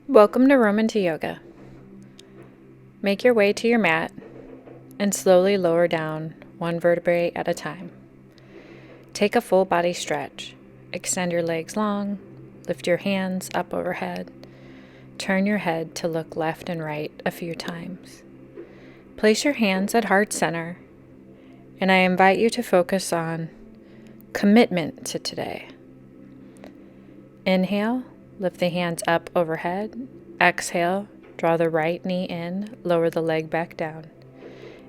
Welcome to Roman to Yoga. Make your way to your mat and slowly lower down one vertebrae at a time. Take a full body stretch. Extend your legs long, lift your hands up overhead. Turn your head to look left and right a few times. Place your hands at heart center, and I invite you to focus on commitment to today. Inhale, lift the hands up overhead. Exhale, draw the right knee in, lower the leg back down.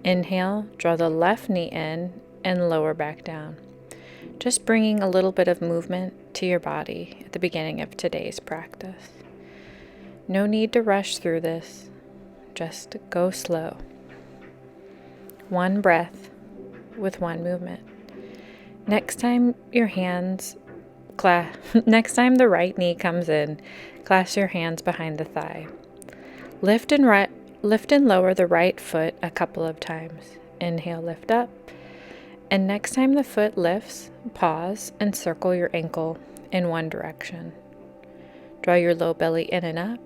Inhale, draw the left knee in and lower back down. Just bringing a little bit of movement to your body at the beginning of today's practice. No need to rush through this. Just go slow. One breath with one movement. Next time the right knee comes in, clasp your hands behind the thigh. Lift and lower the right foot a couple of times. Inhale, lift up. And next time the foot lifts, pause and circle your ankle in one direction. Draw your low belly in and up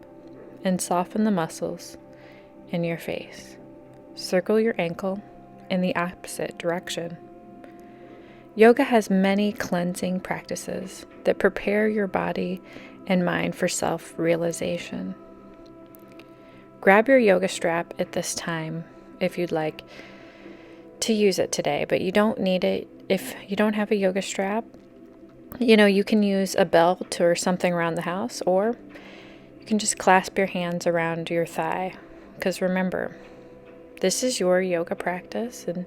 and soften the muscles in your face. Circle your ankle in the opposite direction. Yoga has many cleansing practices that prepare your body and mind for self-realization. Grab your yoga strap at this time if you'd like to use it today, but you don't need it if you don't have a yoga strap. You can use a belt or something around the house, or you can just clasp your hands around your thigh. Because remember, this is your yoga practice, and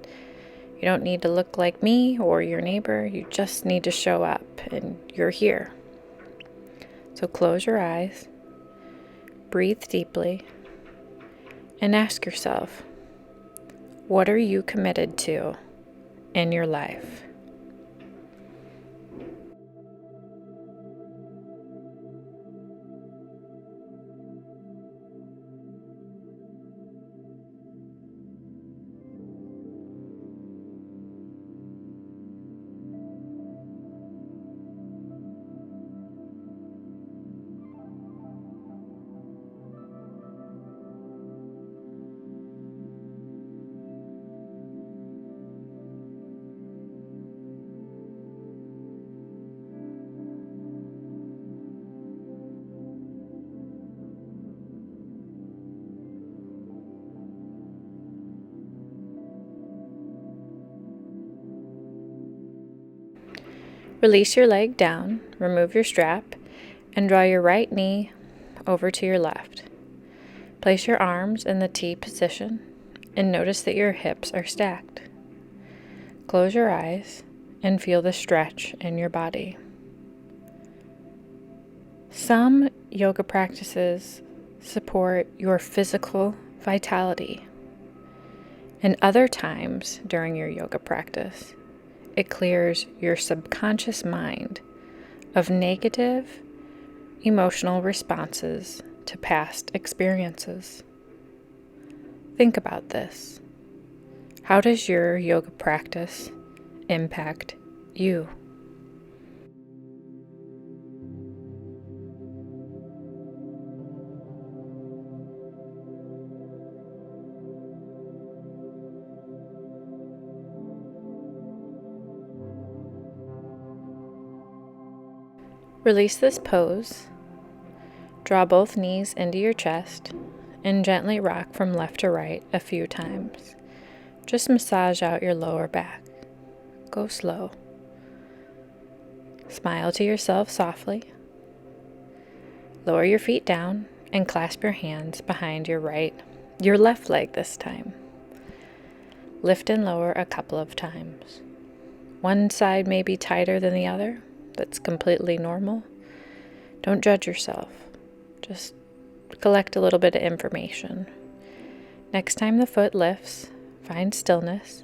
you don't need to look like me or your neighbor. You just need to show up, and you're here. So close your eyes, breathe deeply, and ask yourself, what are you committed to in your life? Release your leg down, remove your strap, and draw your right knee over to your left. Place your arms in the T position and notice that your hips are stacked. Close your eyes and feel the stretch in your body. Some yoga practices support your physical vitality, and other times during your yoga practice, it clears your subconscious mind of negative emotional responses to past experiences. Think about this. How does your yoga practice impact you? Release this pose. Draw both knees into your chest and gently rock from left to right a few times. Just massage out your lower back. Go slow. Smile to yourself softly. Lower your feet down and clasp your hands behind your left leg this time. Lift and lower a couple of times. One side may be tighter than the other. That's completely normal. Don't judge yourself. Just collect a little bit of information. Next time the foot lifts, find stillness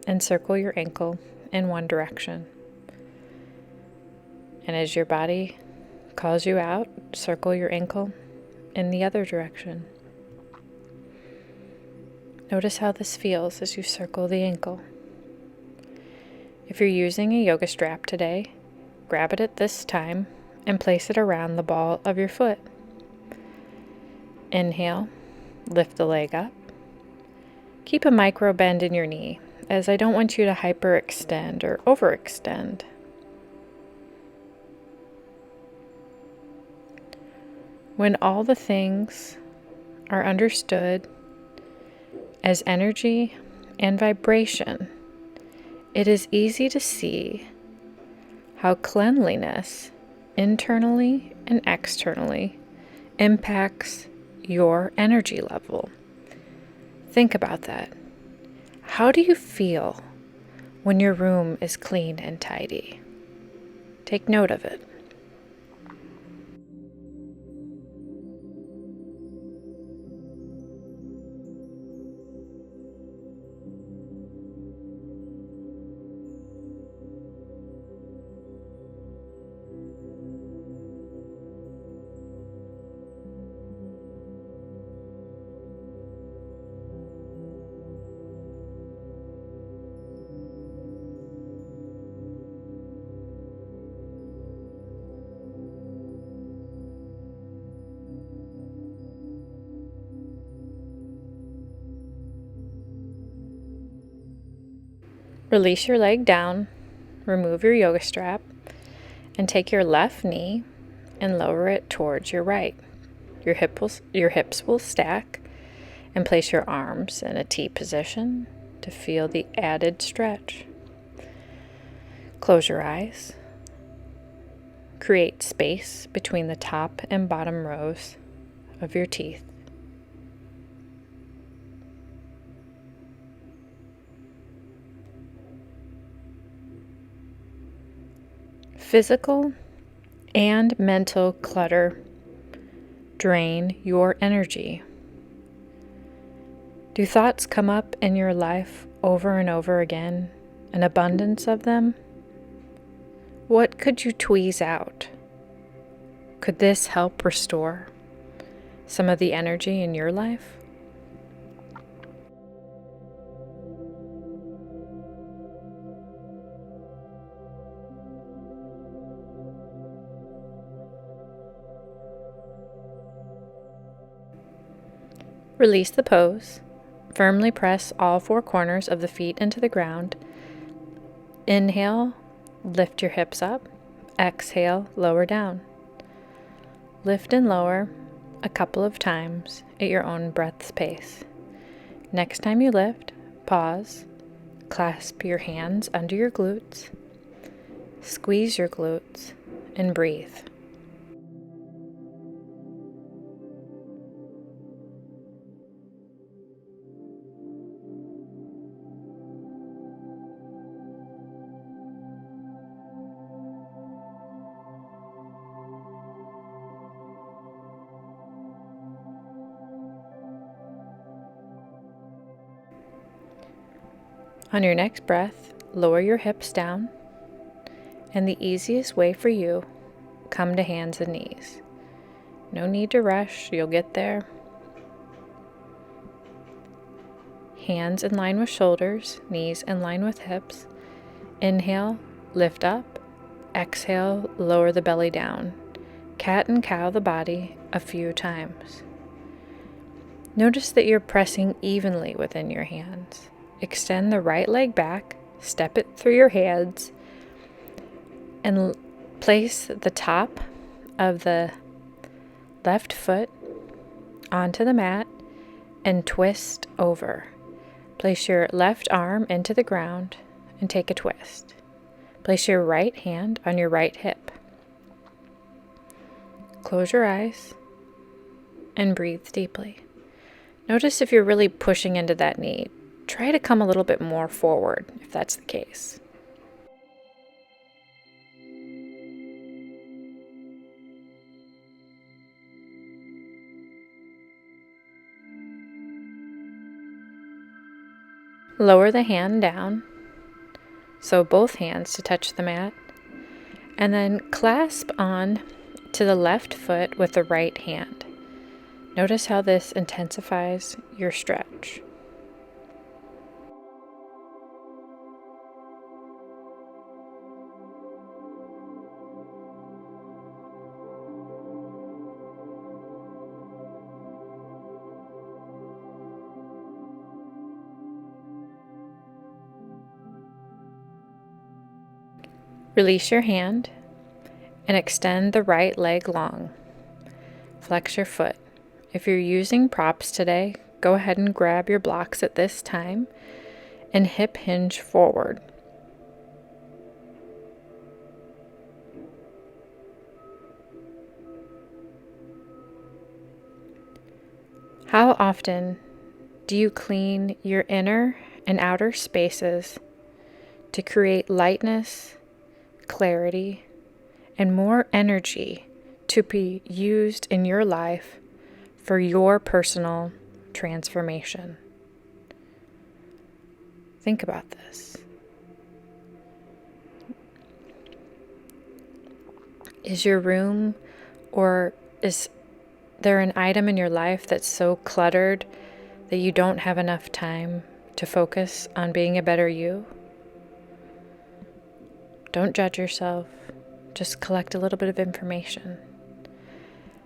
and circle your ankle in one direction. And as your body calls you out, circle your ankle in the other direction. Notice how this feels as you circle the ankle. If you're using a yoga strap today, grab it at this time and place it around the ball of your foot. Inhale, lift the leg up. Keep a micro bend in your knee, as I don't want you to hyperextend or overextend. When all the things are understood as energy and vibration, it is easy to see how cleanliness, internally and externally, impacts your energy level. Think about that. How do you feel when your room is clean and tidy? Take note of it. Release your leg down, remove your yoga strap, and take your left knee and lower it towards your right. Your hips will stack, and place your arms in a T position to feel the added stretch. Close your eyes. Create space between the top and bottom rows of your teeth. Physical and mental clutter drain your energy. Do thoughts come up in your life over and over again, an abundance of them? What could you tweeze out? Could this help restore some of the energy in your life? Release the pose. Firmly press all four corners of the feet into the ground. Inhale, lift your hips up. Exhale, lower down. Lift and lower a couple of times at your own breath's pace. Next time you lift, pause, clasp your hands under your glutes, squeeze your glutes, and breathe. On your next breath, lower your hips down, and the easiest way for you, come to hands and knees. No need to rush, you'll get there. Hands in line with shoulders, knees in line with hips. Inhale, lift up. Exhale, lower the belly down. Cat and cow the body a few times. Notice that you're pressing evenly within your hands. Extend the right leg back, step it through your hands, and place the top of the left foot onto the mat and twist over. Place your left arm into the ground and take a twist. Place your right hand on your right hip. Close your eyes and breathe deeply. Notice if you're really pushing into that knee. Try to come a little bit more forward if that's the case. Lower the hand down, so both hands to touch the mat, and then clasp on to the left foot with the right hand. Notice how this intensifies your stretch. Release your hand and extend the right leg long. Flex your foot. If you're using props today, go ahead and grab your blocks at this time and hip hinge forward. How often do you clean your inner and outer spaces to create lightness, clarity, and more energy to be used in your life for your personal transformation? Think about this. Is your room, or is there an item in your life that's so cluttered that you don't have enough time to focus on being a better you? Don't judge yourself. Just collect a little bit of information.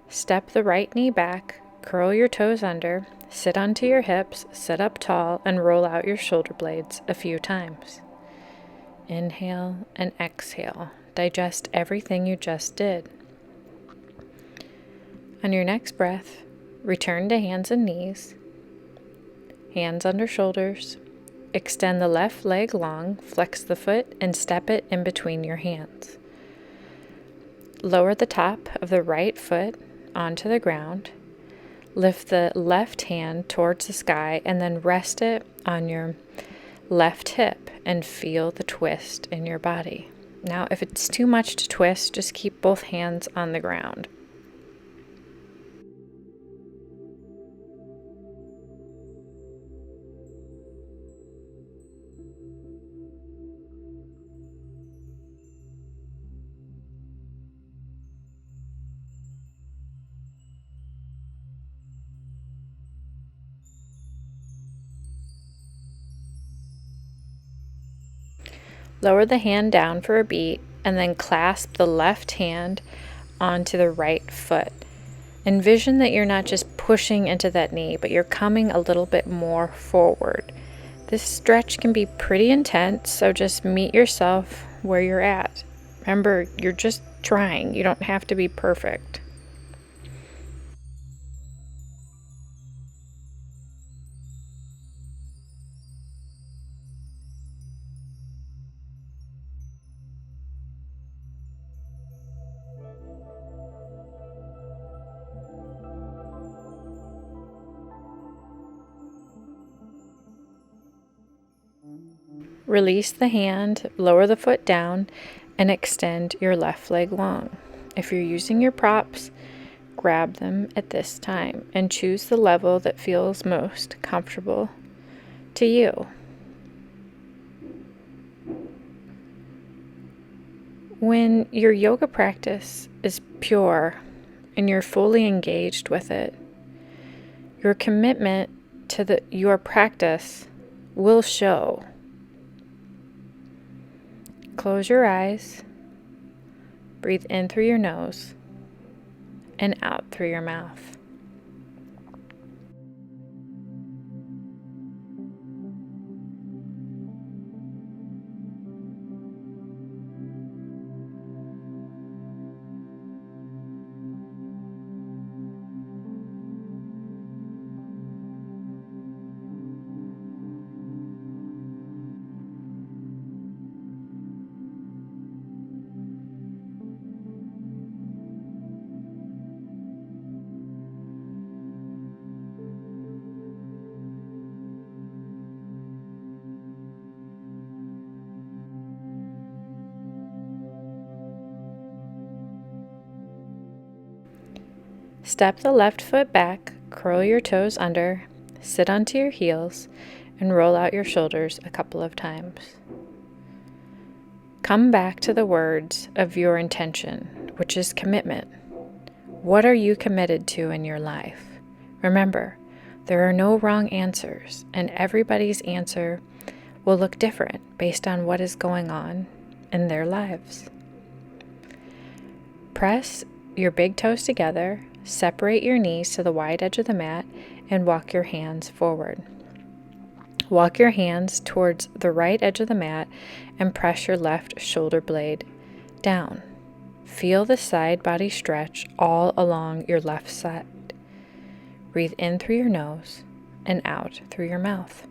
Step the right knee back, curl your toes under, sit onto your hips, sit up tall, and roll out your shoulder blades a few times. Inhale and exhale. Digest everything you just did. On your next breath, return to hands and knees, hands under shoulders. Extend the left leg long, flex the foot, and step it in between your hands. Lower the top of the right foot onto the ground. Lift the left hand towards the sky and then rest it on your left hip and feel the twist in your body. Now, if it's too much to twist, just keep both hands on the ground. Lower the hand down for a beat and then clasp the left hand onto the right foot. Envision that you're not just pushing into that knee, but you're coming a little bit more forward. This stretch can be pretty intense, so just meet yourself where you're at. Remember, you're just trying. You don't have to be perfect. Release the hand, lower the foot down, and extend your left leg long. If you're using your props, grab them at this time and choose the level that feels most comfortable to you. When your yoga practice is pure and you're fully engaged with it, your commitment to your practice will show. Close your eyes, breathe in through your nose and out through your mouth. Step the left foot back, curl your toes under, sit onto your heels, and roll out your shoulders a couple of times. Come back to the words of your intention, which is commitment. What are you committed to in your life? Remember, there are no wrong answers, and everybody's answer will look different based on what is going on in their lives. Press your big toes together, separate your knees to the wide edge of the mat, and walk your hands forward. Walk your hands towards the right edge of the mat and press your left shoulder blade down. Feel the side body stretch all along your left side. Breathe in through your nose and out through your mouth.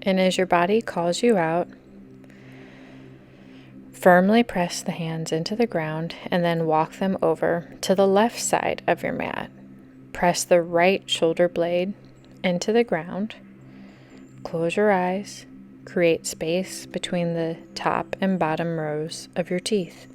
And as your body calls you out, firmly press the hands into the ground and then walk them over to the left side of your mat. Press the right shoulder blade into the ground. Close your eyes. Create space between the top and bottom rows of your teeth.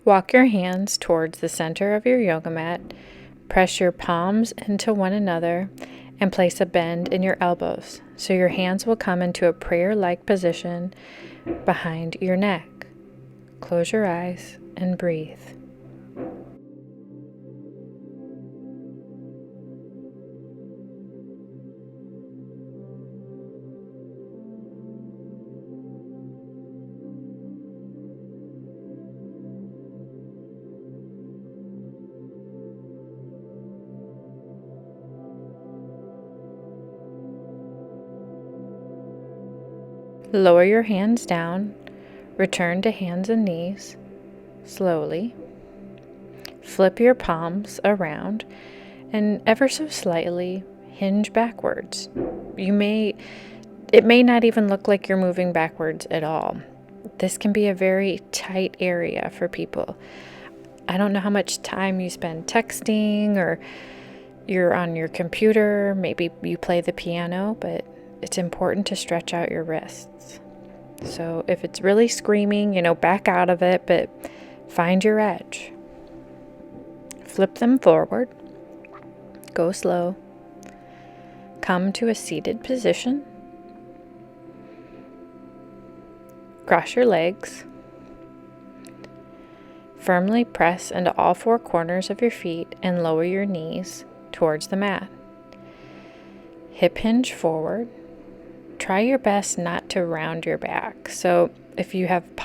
Walk your hands towards the center of your yoga mat. Press your palms into one another and place a bend in your elbows so your hands will come into a prayer-like position behind your neck. Close your eyes and breathe. Lower your hands down. Return to hands and knees. Slowly. Flip your palms around and ever so slightly hinge backwards. It may not even look like you're moving backwards at all. This can be a very tight area for people. I don't know how much time you spend texting or you're on your computer, maybe you play the piano, but it's important to stretch out your wrists. So if it's really screaming, back out of it, but find your edge. Flip them forward. Go slow. Come to a seated position. Cross your legs. Firmly press into all four corners of your feet and lower your knees towards the mat. Hip hinge forward. Try your best not to round your back. So if you have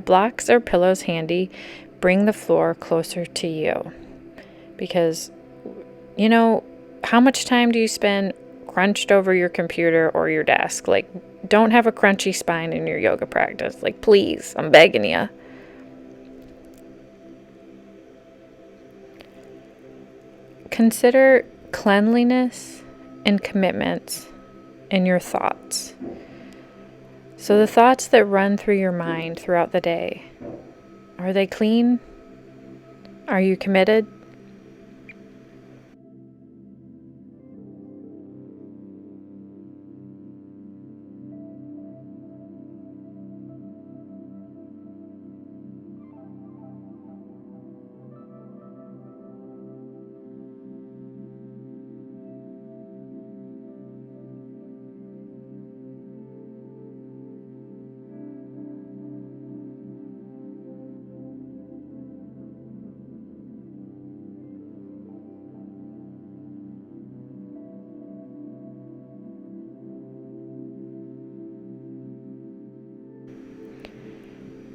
blocks or pillows handy, bring the floor closer to you. Because how much time do you spend crunched over your computer or your desk? Don't have a crunchy spine in your yoga practice. Please, I'm begging you. Consider cleanliness and commitments in your thoughts. So the thoughts that run through your mind throughout the day, are they clean? Are you committed?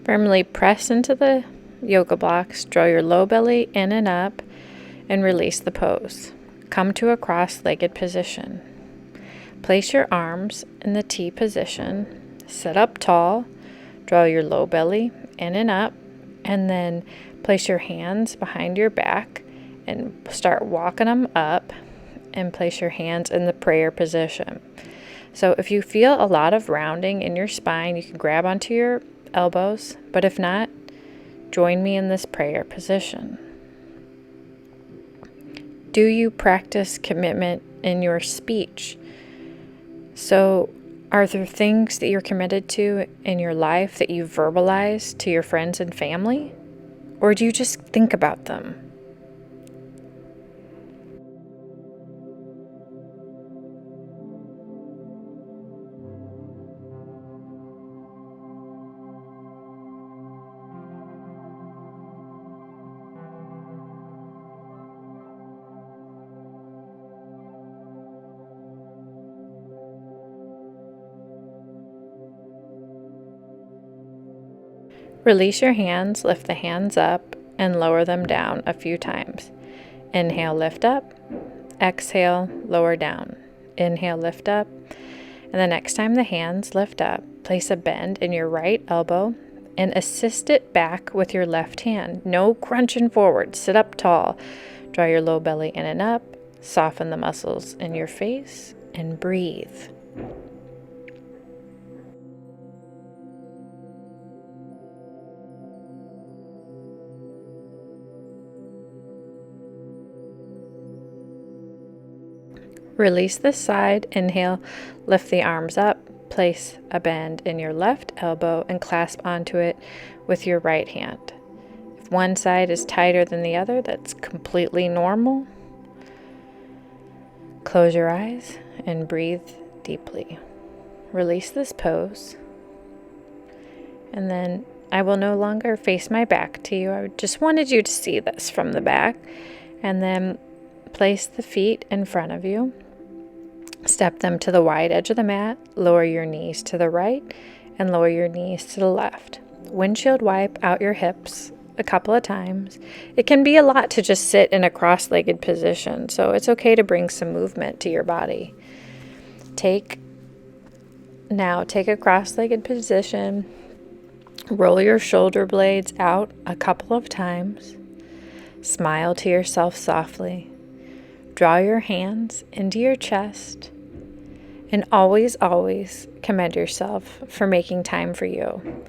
Firmly press into the yoga blocks, draw your low belly in and up, and release the pose. Come to a cross-legged position. Place your arms in the T position, sit up tall, draw your low belly in and up, and then place your hands behind your back and start walking them up, and place your hands in the prayer position. So if you feel a lot of rounding in your spine, you can grab onto your elbows, but if not, join me in this prayer position. Do you practice commitment in your speech? So are there things that you're committed to in your life that you verbalize to your friends and family? Or do you just think about them? Release your hands, lift the hands up, and lower them down a few times. Inhale, lift up. Exhale, lower down. Inhale, lift up. And the next time the hands lift up, place a bend in your right elbow and assist it back with your left hand. No crunching forward. Sit up tall. Draw your low belly in and up. Soften the muscles in your face and breathe. Release this side. Inhale, lift the arms up. Place a bend in your left elbow and clasp onto it with your right hand. If one side is tighter than the other, that's completely normal. Close your eyes and breathe deeply. Release this pose. And then I will no longer face my back to you. I just wanted you to see this from the back. And then place the feet in front of you. Step them to the wide edge of the mat, lower your knees to the right, and lower your knees to the left. Windshield wipe out your hips a couple of times. It can be a lot to just sit in a cross-legged position, so it's okay to bring some movement to your body. Take a cross-legged position, roll your shoulder blades out a couple of times, smile to yourself softly. Draw your hands into your chest, and always, always commend yourself for making time for you.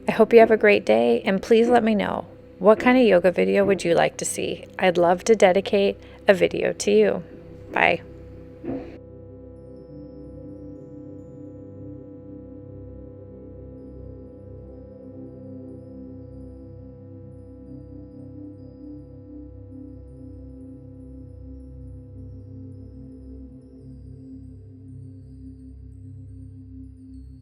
I hope you have a great day, and please let me know, what kind of yoga video would you like to see? I'd love to dedicate a video to you. Bye.